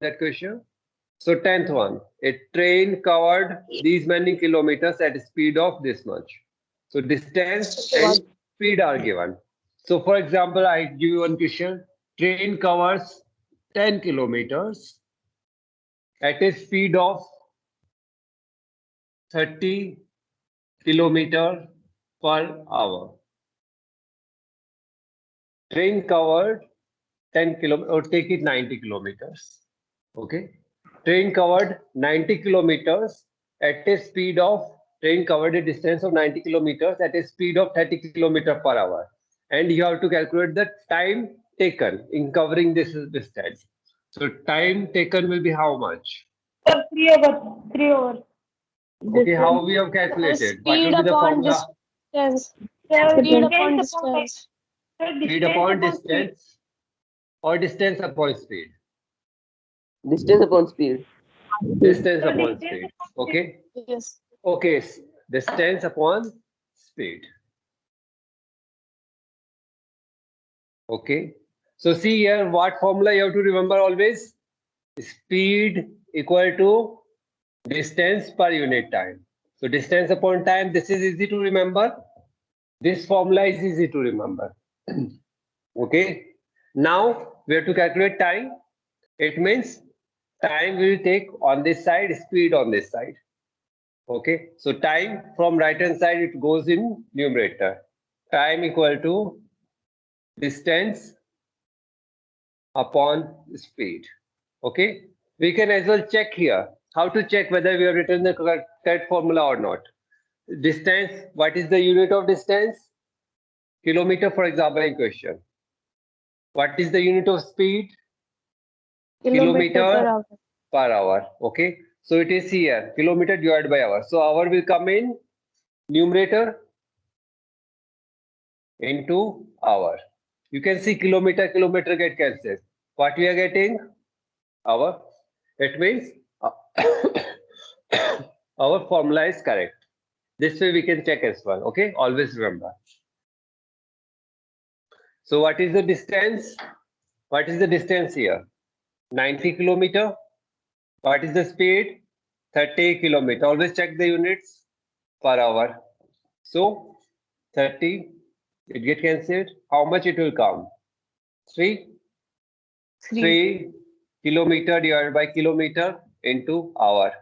that question? So 10th one, a train covered these many kilometers at a speed of this much. So distance and speed are given. So for example, I give you one question. Train covers 10 kilometers at a speed of 30 kilometer per hour. Train covered 10 kilometers, or take it 90 kilometers. Okay. Train covered 90 kilometers at a speed of, train covered a distance of 90 kilometers at a speed of 30 kilometers per hour. And you have to calculate the time taken in covering this distance. So time taken will be how much? 3 hours. 3 hours. Okay, how we have calculated? What will Speed be the upon formula? distance. Speed Speed upon distance. Speed upon distance or distance upon speed? Distance upon speed. Distance upon speed. Okay. Yes. Okay. Distance upon speed. Okay. So see here what formula you have to remember always. Speed equal to distance per unit time. So distance upon time, this is easy to remember. This formula is easy to remember. Okay. Now we have to calculate time. It means time will take on this side, speed on this side. Okay. So time from right hand side, it goes in numerator. Time equal to distance upon speed. Okay. We can as well check here. How to check whether we have written the correct formula or not. Distance, what is the unit of distance? Kilometer, for example, in question. What is the unit of speed? Kilometer per hour. Okay. So it is here, kilometer divided by hour. So hour will come in numerator into hour. You can see kilometer get cancelled. What we are getting? Hour. It means our formula is correct. This way we can check as well. Okay. Always remember. So what is the distance? What is the distance here? 90 kilometer. What is the speed? 30 kilometer. Always check the units per hour. So 30, it get cancelled. How much it will come? 3? 3 kilometer divided by kilometer into hour.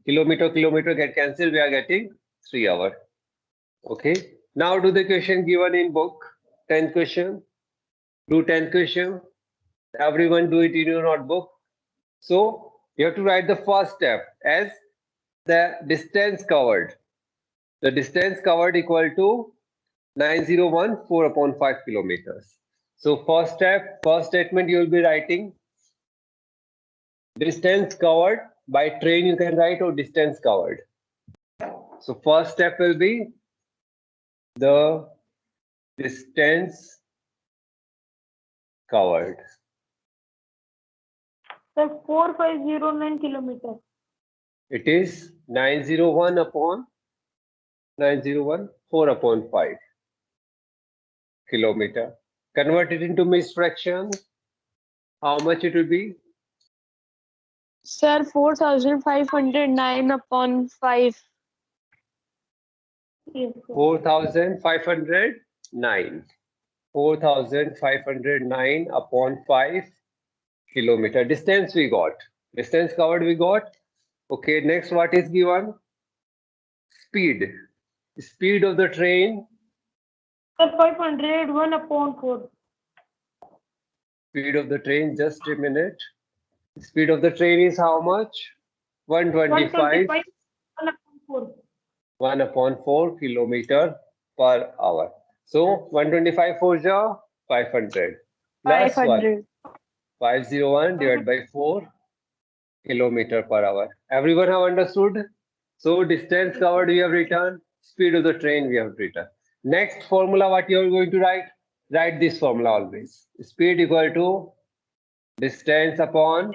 Kilometer get cancelled. We are getting 3 hour. Okay. Now do the question given in book. 10th question. Do 10th question. Everyone do it in your notebook. So you have to write the first step as the distance covered. The distance covered equal to 9014 upon 5 kilometers. So first step, first statement you will be writing distance covered by train you can write or distance covered. So first step will be the distance covered. Sir, 4509 kilometers. It is 901 upon 9014 upon 5 kilometer. Convert it into mixed fraction. How much it will be? Sir, 4509 upon 5. Yes, sir. 4509. 4509 upon 5 kilometer. Distance we got. Distance covered we got. Okay, next what is given? Speed. Speed of the train. Sir, 501 upon 4. Speed of the train, just a minute. Speed of the train is how much? 125. 125 1 upon 4. 1 upon 4 kilometer per hour. So 125 for 500 plus 500. 501 divided by 4 kilometer per hour. Everyone have understood? So distance covered we have written, speed of the train we have written. Next formula what you are going to write? Write this formula always. Speed equal to distance upon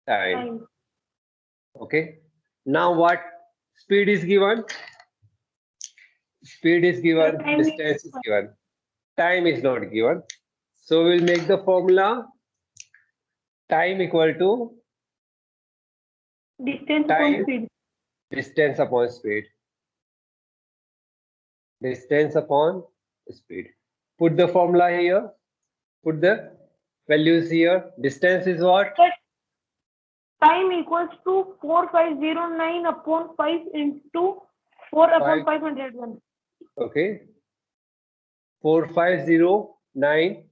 time. Okay. Now what speed is given? Speed is given, distance is given. Time is not given. So we'll make the formula Time equal to Distance Time. upon speed. distance upon speed. Distance upon speed. Put the formula here. Put the values here. Distance is what? Time equals to 4509 upon 5 into 4 upon 501. Okay. 4509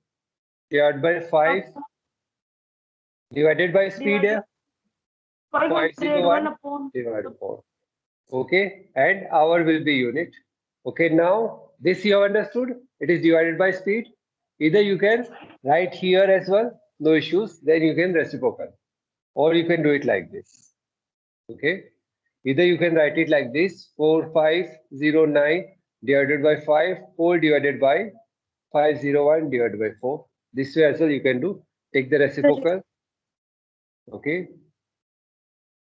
divided by 5 divided by speed. Divided 501 upon divided by 4. Okay. And hour will be unit. Okay. Now this you have understood. It is divided by speed. Either you can write here as well. No issues. Then you can reciprocal. Or you can do it like this. Okay. Either you can write it like this. 4509 divided by 5. 4 divided by 501 divided by 4. This way as well you can do. Take the reciprocal. Okay.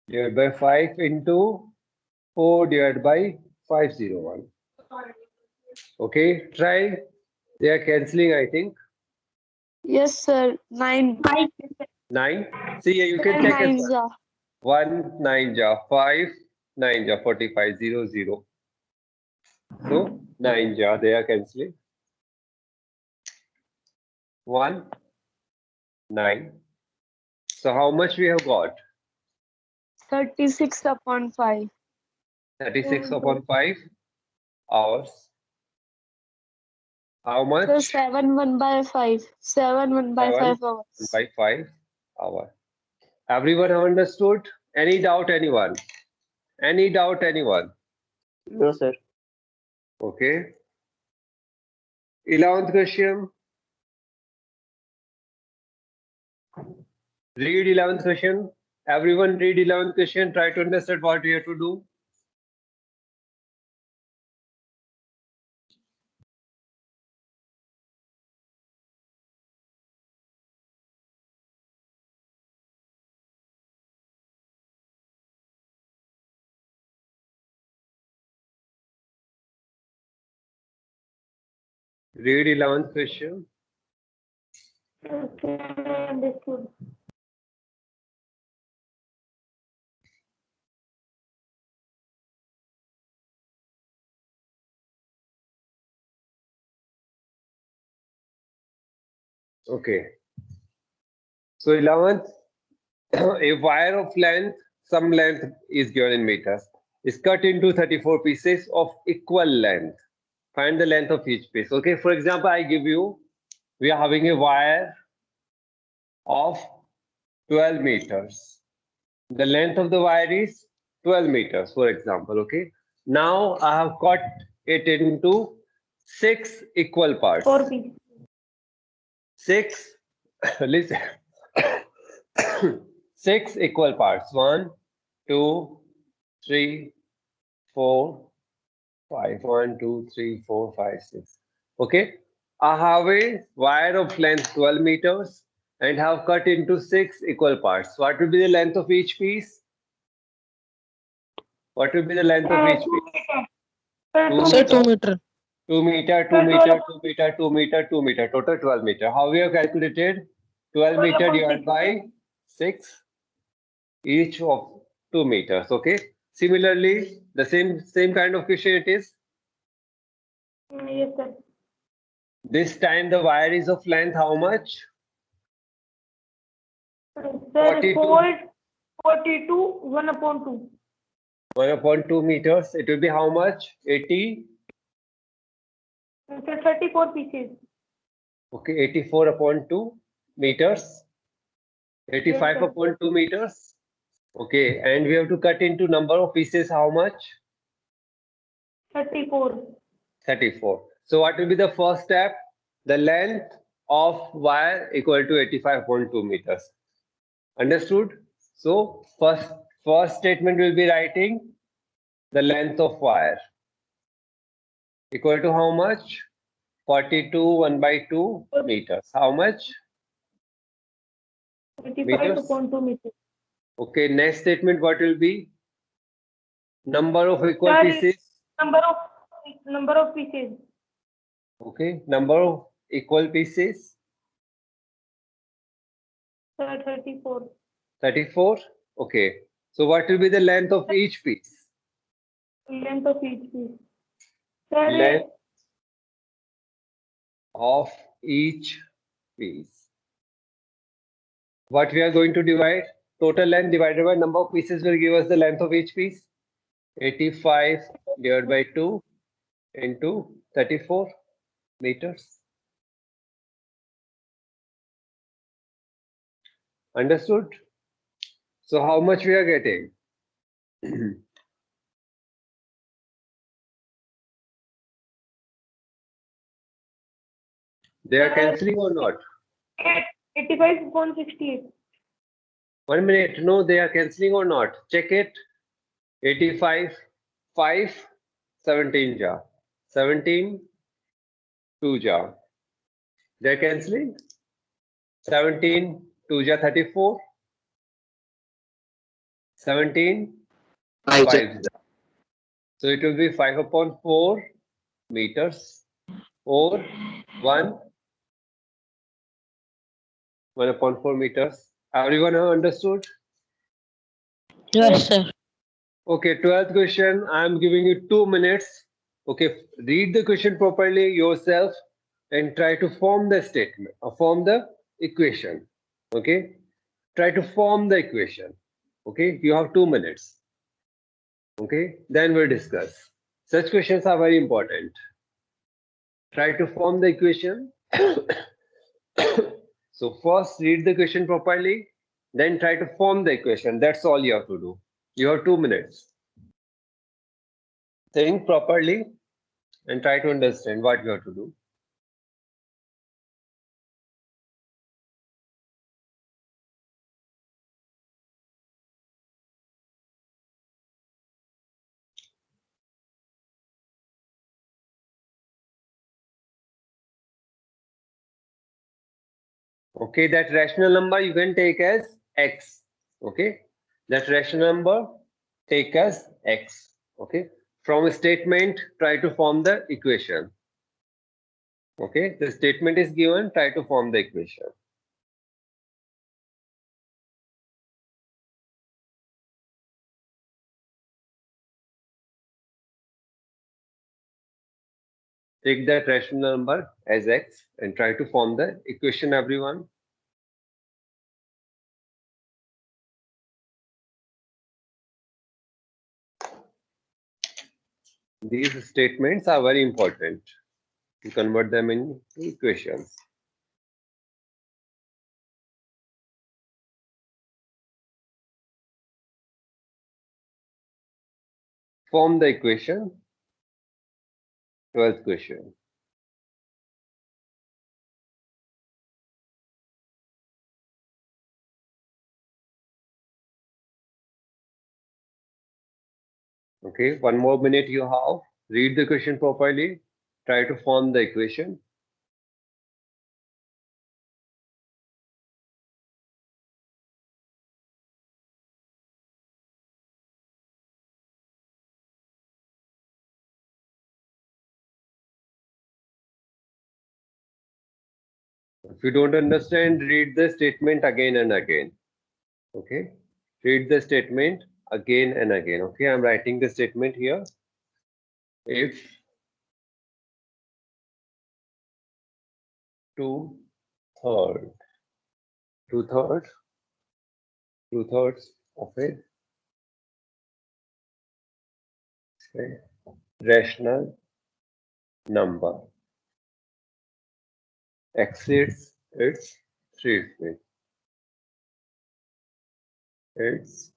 Divided by 5 into 4 divided by 501. Okay. Try. They are cancelling, I think. Yes, sir. 9. 9. See, you can 10 check as nines well. are. 1 9 ja 5 9 ja 45 0 0. So 9 ja they are cancelling. 1 9. So how much we have got? 36 upon 5. 36 upon 5 hours. How much? So 7 1 by 5. 7 1 by 7 5 hours. by 5 hour. Everyone have understood? Any doubt, anyone? Any doubt, anyone? No, sir. Okay. 11th question. Read 11th question. Everyone read 11th question. Try to understand what you have to do. Read 11th question. Okay, understood. Okay. So 11th, a wire of length, some length is given in meters, is cut into 34 pieces of equal length. Find the length of each piece. Okay, for example, I give you, we are having a wire of 12 meters. The length of the wire is 12 meters, for example. Okay. Now I have cut it into 6 equal parts. 4 pieces. 6, listen, 6 equal parts. 1, 2, 3, 4, 5. 1, 2, 3, 4, 5, 6. Okay. I have a wire of length 12 meters and have cut into 6 equal parts. What will be the length of each piece? What will be the length of each 2 piece? meters. Sir, 2 meter. 2 meter, 2 meter, 2 meter, 2 meter, 2 meter, total 12 meter. How we have calculated? 12 meter divided by 6, each of 2 meters. Okay. Similarly, the same kind of question it is. Yes, sir. This time the wire is of length how much? Sir, 42. 42, 1 upon 2. 1 upon 2 meters. It will be how much? 80. Sir, 34 pieces. Okay, 84 upon 2 meters. 85 Yes, sir. upon 2 meters. Okay, and we have to cut into number of pieces how much? 34. 34. So what will be the first step? The length of wire equal to 85.2 meters. Understood? So first statement will be writing the length of wire equal to how much? 42 1 by 2 meters. How much? 85 Meters. upon 2 meters. Okay, next statement what will be? Number of equal Sir, pieces. Number of pieces. Okay, number of equal pieces. Sir, 34. 34. Okay. So what will be the length of each piece? Length of each piece. Sir, Length of each piece. What we are going to divide? Total length divided by number of pieces will give us the length of each piece. 85 divided by 2 into 34 meters. Understood? So how much we are getting? They are cancelling or not? 85 upon 68. 1 minute. No, they are cancelling or not? Check it. 85, 5, 17 ja. 17, 2 ja. They are cancelling. 17, 2 ja 34. 17, 5 ja. So it will be 5 upon 4 meters or 1 upon 4 meters. Everyone have understood? Yes, sir. Okay, 12th question. I am giving you 2 minutes. Okay, read the question properly yourself and try to form the statement, form the equation. Okay, try to form the equation. Okay, you have 2 minutes. Okay, then we'll discuss. Such questions are very important. Try to form the equation. So first read the question properly, then try to form the equation. That's all you have to do. You have 2 minutes. Think properly and try to understand what you have to do. Okay, that rational number you can take as x. Okay, that rational number take as x. Okay, from a statement, try to form the equation. Okay, the statement is given, try to form the equation. Take that rational number as x and try to form the equation, everyone. These statements are very important to convert them into equations. Form the equation. 12th question. Okay, 1 more minute you have. Read the question properly. Try to form the equation. If you don't understand, read the statement again and again. Okay, read the statement again and again. Okay, I'm writing the statement here. If 2/3 of a say, rational number exceeds its 3/5. It's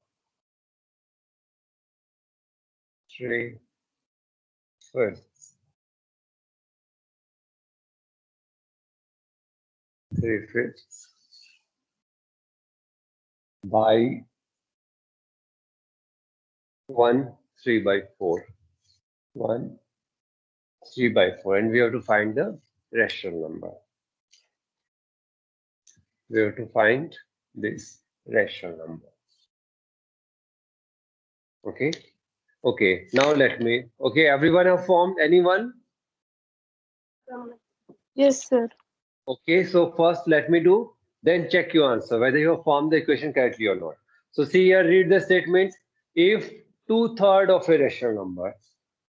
3/5 3/5 by 1 3/4. 1 3/4, and we have to find the rational number. We have to find this rational number. Okay. Okay. Now let me. Okay. Everyone have formed. Anyone? Yes, sir. Okay. So first, let me do Then check your answer, whether you have formed the equation correctly or not. So see here, read the statement. If 2/3 of a rational number,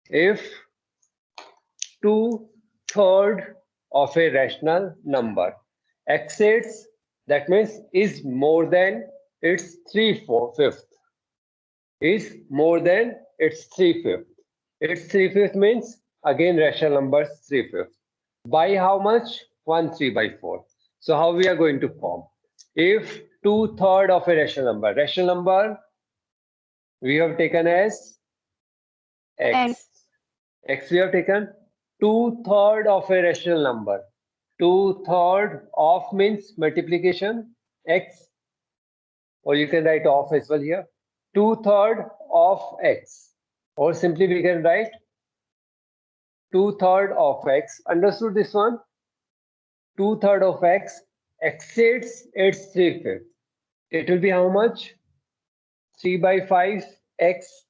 if 2/3 of a rational number exceeds, that means is more than its 3/5, is more than its 3/5. Its 3/5 means again rational numbers 3/5. By how much? 1/3/4. So how we are going to form? If 2/3 of a rational number we have taken as x. X we have taken 2/3 of a rational number. 2/3 of means multiplication x, or you can write off as well here. 2/3 of x, or simply we can write 2/3 of x. Understood this one? 2/3 of x exceeds its 3/5. It will be how much? 3/5 x.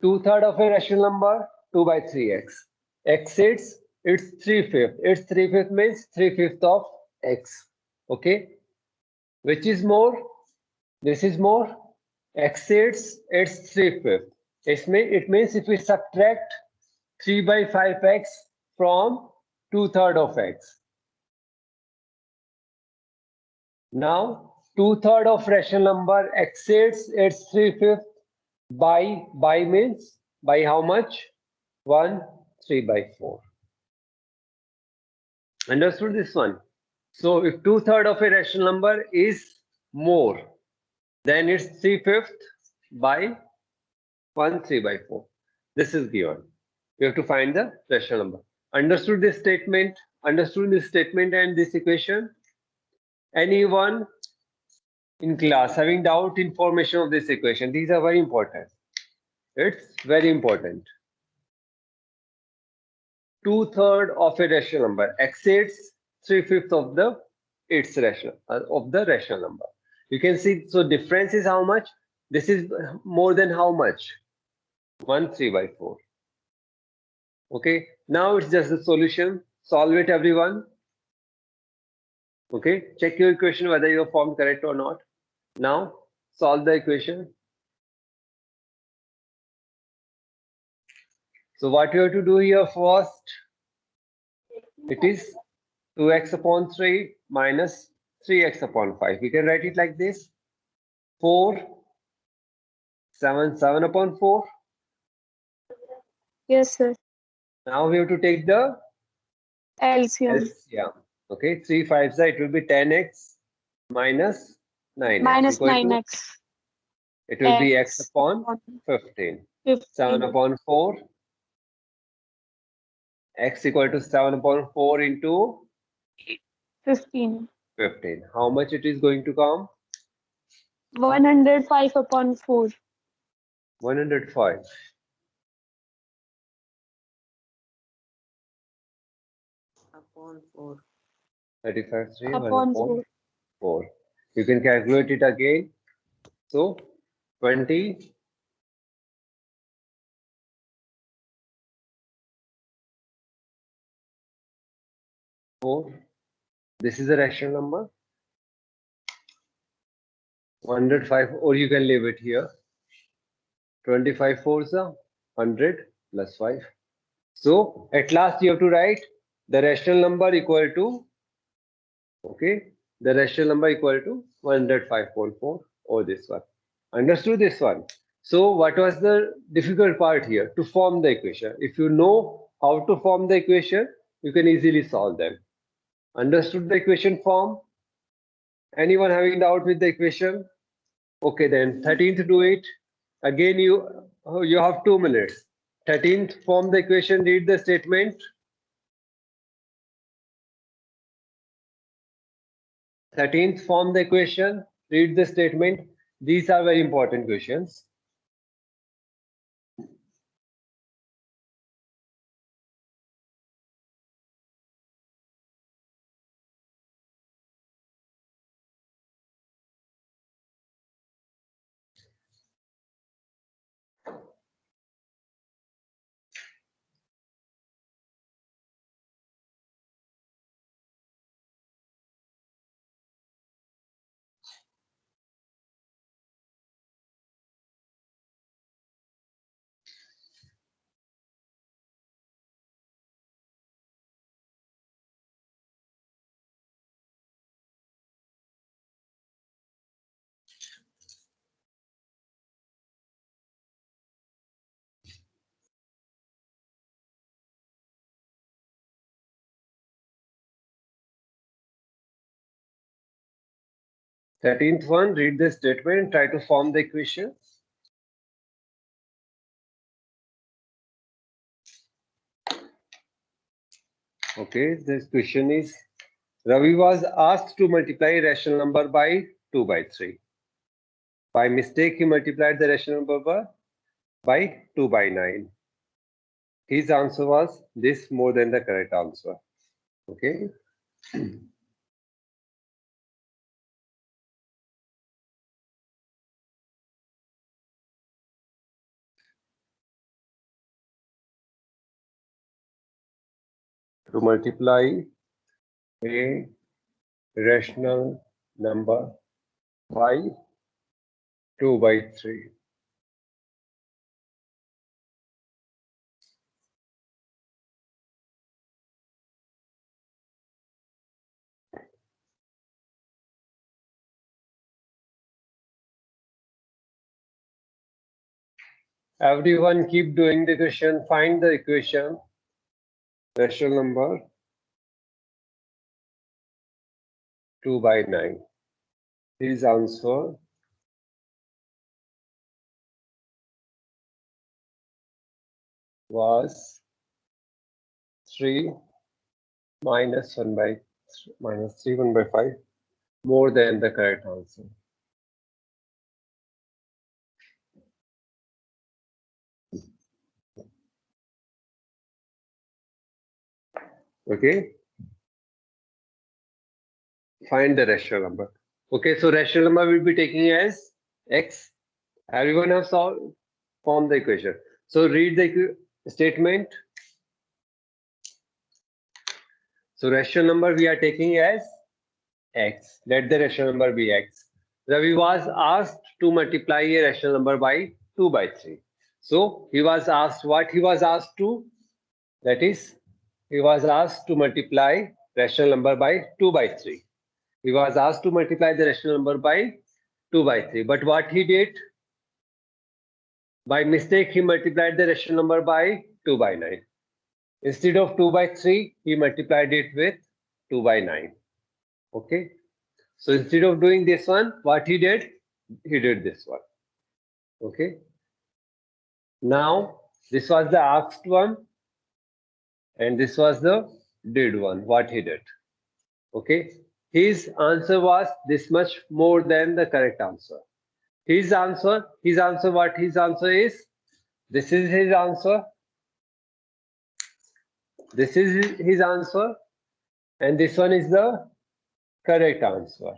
2/3 of a rational number, 2/3 x. Exceeds its 3/5. Its 3/5 means 3/5 of x. Okay. Which is more? This is more. Exceeds its 3/5. It means if we subtract 3/5 x from 2/3 of x. Now 2/3 of rational number exceeds its 3/5 by means by how much? 1/3/4. Understood this one? So if 2/3 of a rational number is more, then it's 3/5 by 1/3/4. This is given. You have to find the rational number. Understood this statement? Understood this statement and this equation? Anyone in class having doubt in formation of this equation? These are very important. It's very important. 2/3 of a rational number exceeds 3/5 of the rational number. You can see, so difference is how much? This is more than how much? 1/3/4. Okay, now it's just the solution. Solve it, everyone. Okay, check your equation whether you have formed correct or not. Now solve the equation. So what you have to do here first, it is 2x upon 3 minus 3x upon 5. We can write it like this. 4, 7, 7 upon 4. Yes, sir. Now we have to take the LCM. LCM. Okay, 3 5s, it will be 10x minus 9x. Minus equal to, 9x. it will be x upon 15. 7 upon 4. X equal to 7 upon 4 into 15. 15. How much it is going to come? 105 upon 4. 105. Upon 4. 35, 3, 1 Upon upon 4. 4. You can calculate it again. So 20. This is a rational number. 105, or you can leave it here. 25 4s are 100 plus 5. So at last you have to write the rational number equal to, okay, the rational number equal to 105.4, or this one. Understood this one? So what was the difficult part here? To form the equation. If you know how to form the equation, you can easily solve them. Understood the equation form? Anyone having doubt with the equation? Okay, then 13th do it. Again, you have 2 minutes. 13th form the equation, read the statement. 13th form the equation, read the statement. These are very important questions. 13th one, read the statement, try to form the equation. Okay, this question is, Ravi was asked to multiply a rational number by 2 by 3. By mistake, he multiplied the rational number by 2 by 9. His answer was this more than the correct answer. Okay. To multiply a rational number by 2 by 3. Everyone keep doing the question. Find the equation. Rational number 2 by 9. His answer was 3 minus 1 by minus 3 1 by 5 more than the correct answer. Okay. Find the rational number. Okay, so rational number will be taking as x. Everyone have solved, form the equation. So read the statement. So rational number we are taking as x. Let the rational number be x. Ravi was asked to multiply a rational number by 2 by 3. So he was asked what he was asked to? That is, he was asked to multiply rational number by 2 by 3. He was asked to multiply the rational number by 2 by 3. But what he did? By mistake, he multiplied the rational number by 2 by 9. Instead of 2 by 3, he multiplied it with 2 by 9. Okay. So instead of doing this one, what he did? He did this one. Okay. Now, this was the asked one. And this was the did one, what he did. Okay. His answer was this much more than the correct answer. His answer, what his answer is? This is his answer. This is his answer. And this one is the correct answer.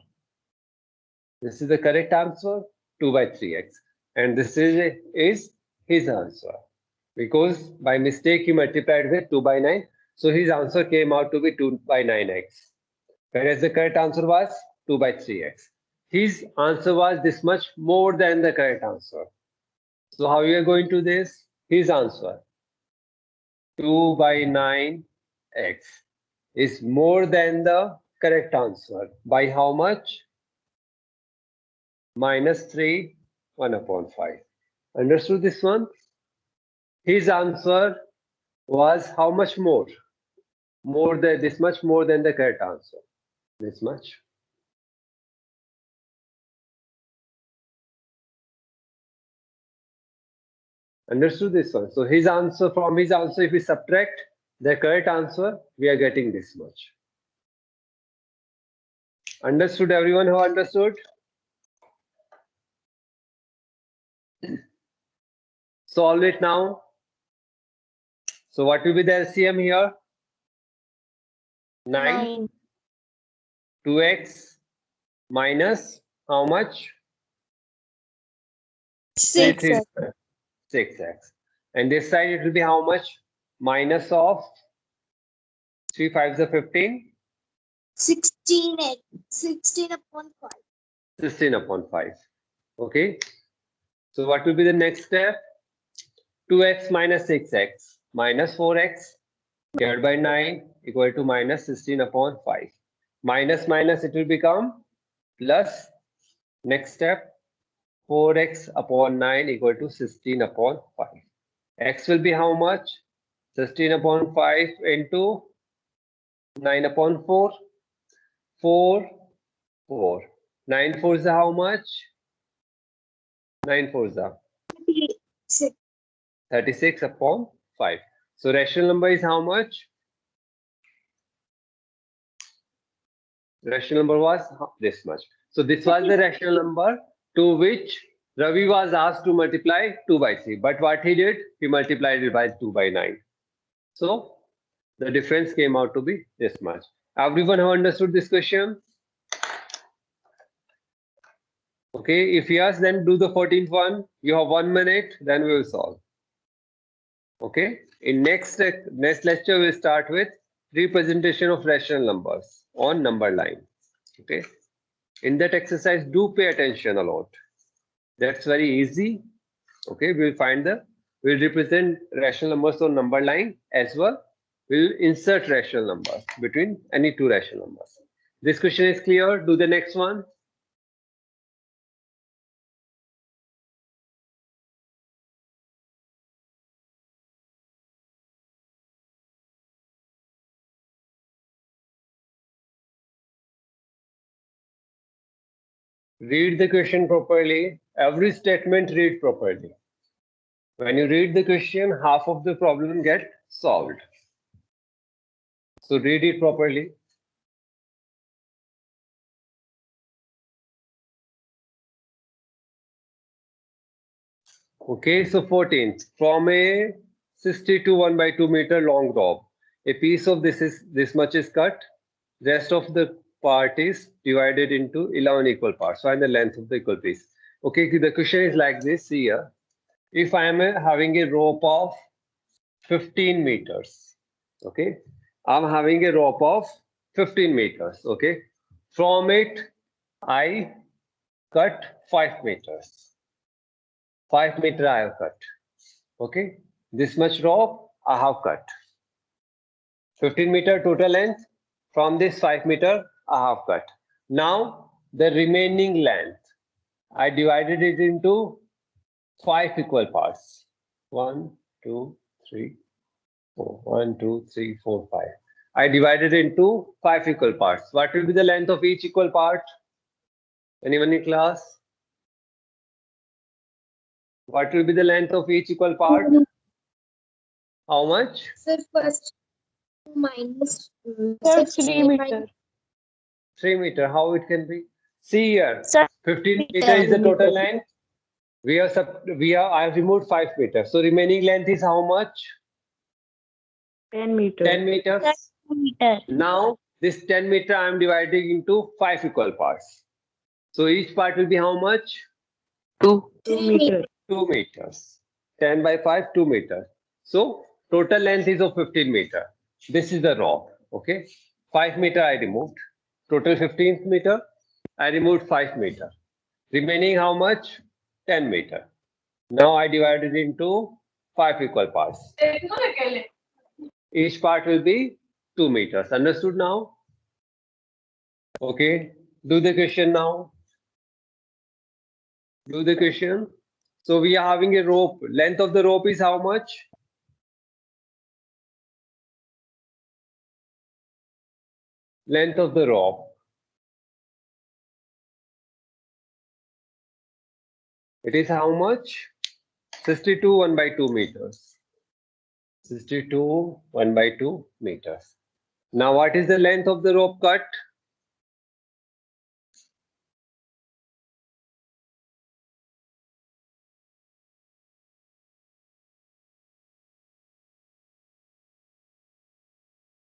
This is the correct answer, 2 by 3x. And this is his answer. Because by mistake he multiplied with 2 by 9. So his answer came out to be 2 by 9x. Whereas the correct answer was 2 by 3x. His answer was this much more than the correct answer. So how we are going to this? His answer, 2 by 9x, is more than the correct answer. By how much? Minus 3, 1 upon 5. Understood this one? His answer was how much more? More than this much more than the correct answer. This much. Understood this one? So his answer, from his answer, if we subtract the correct answer, we are getting this much. Understood, everyone who understood? Solve it now. So what will be the LCM here? 9. 2x minus how much? 6x. 6x. And this side it will be how much? Minus of 3 5s are 15. 16x. 16 upon 5. 16 upon 5. Okay. So what will be the next step? 2x minus 6x minus 4x divided by 9 equal to minus 16 upon 5. Minus minus it will become plus. Next step, 4x upon 9 equal to 16 upon 5. X will be how much? 16 upon 5 into 9 upon 4. 4, 4. 9 fours are how much? 9 fours are 36. 36 upon 5. So rational number is how much? Rational number was this much. So this was the rational number to which Ravi was asked to multiply 2 by 3. But what he did? He multiplied it by 2 by 9. So the difference came out to be this much. Everyone have understood this question? Okay, if yes, then do the 14th one. You have 1 minute, then we will solve. Okay, in next lecture, we'll start with representation of rational numbers on number line. Okay, in that exercise, do pay attention a lot. That's very easy. Okay, we'll represent rational numbers on number line as well. We'll insert rational numbers between any two rational numbers. This question is clear. Do the next one. Read the question properly. Every statement read properly. When you read the question, half of the problem get solved. So read it properly. Okay, so 14th. From a 60 to 1 by 2 meter long rope, a piece of this much is cut. Rest of the part is divided into 11 equal parts. Find the length of the equal piece. Okay, the question is like this here. If I am having a rope of 15 meters, okay, I'm having a rope of 15 meters, okay. From it, I cut 5 meters. 5 meter I have cut, okay. This much rope I have cut. 15 meter total length. From this 5 meter I have cut. Now the remaining length, I divided it into 5 equal parts. 1, 2, 3, 4. 1, 2, 3, 4, 5. I divided into 5 equal parts. What will be the length of each equal part? Anyone in class? What will be the length of each equal part? How much? Sir, first minus Sir, 6 3 meter. 3 meter. How it can be? See here. Sir, 15 meter is the total length. I have removed 5 meters. So remaining length is how much? 10 meters. 10 meters. meter. Now this 10 meter I am dividing into 5 equal parts. So each part will be how much? 2 3 meters. 2 meters. 10 by 5, 2 meters. So total length is of 15 meter. This is the rope. Okay. 5 meter I removed. Total 15 meter. I removed 5 meter. Remaining how much? 10 meter. Now I divided into 5 equal parts. Each part will be 2 meters. Understood now? Okay. Do the question now. Do the question. So we are having a rope. Length of the rope is how much? Length of the rope. It is how much? 62 1 by 2 meters. 62 1 by 2 meters. Now what is the length of the rope cut?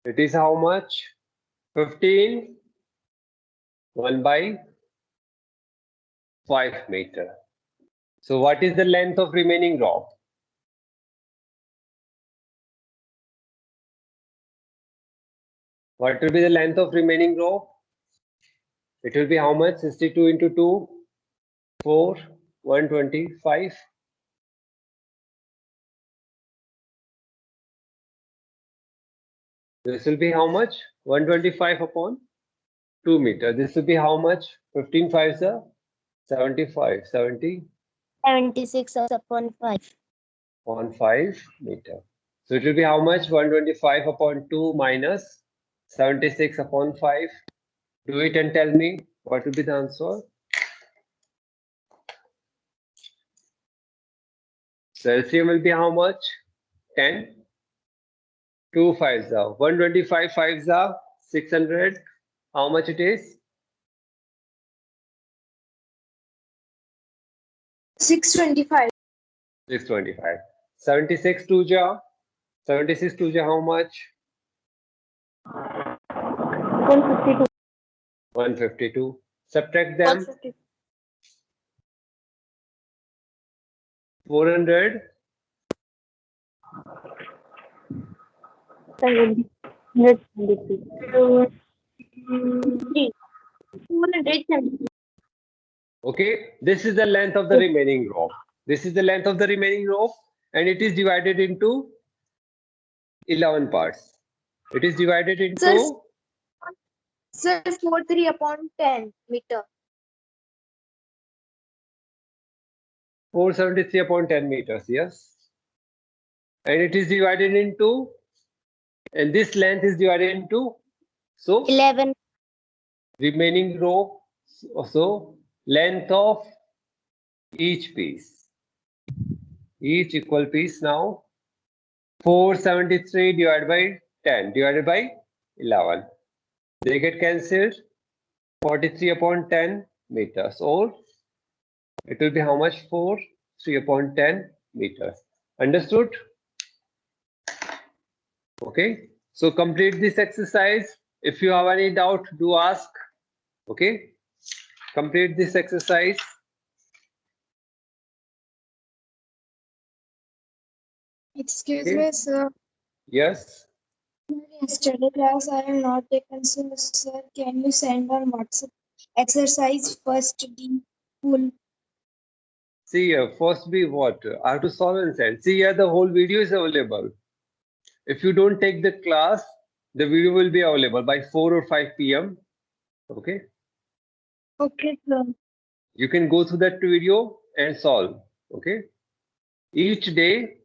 It is how much? 15 1 by 5 meter. So what is the length of remaining rope? What will be the length of remaining rope? It will be how much? 62 into 2, 4, 125. This will be how much? 125 upon 2 meter. This will be how much? 15 5s are 75. 70 76 upon 5. upon 5 meter. So it will be how much? 125 upon 2 minus 76 upon 5. Do it and tell me What will be the answer? So LCM will be how much? 10. 2 5s are 125 5s are 600. How much it is? 625. 625. 76 2 ja. 76 2 ja how much? 152. 152. Subtract them. 150. 400. 173. 473. Okay. This is the length of the remaining rope. This is the length of the remaining rope, and it is divided into 11 parts. It is divided into Sir, 43 upon 10 meter. 473 upon 10 meters. Yes. And it is divided into, and this length is divided into, so 11. remaining row, so length of each piece, each equal piece now 473 divided by 10 divided by 11. They get cancelled. 43 upon 10 meters, or it will be how much? 3 upon 10 meters. Understood? Okay. So complete this exercise. If you have any doubt, do ask. Okay. Complete this exercise. Excuse Okay. me, sir. Yes. Yesterday class I am not taken, so sir, can you send on WhatsApp exercise first D full? See here, first be what? I have to solve and send. See here, the whole video is available. If you don't take the class, the video will be available by 4 or 5 p.m. Okay. Okay, sir. You can go through that video and solve. Okay. Each day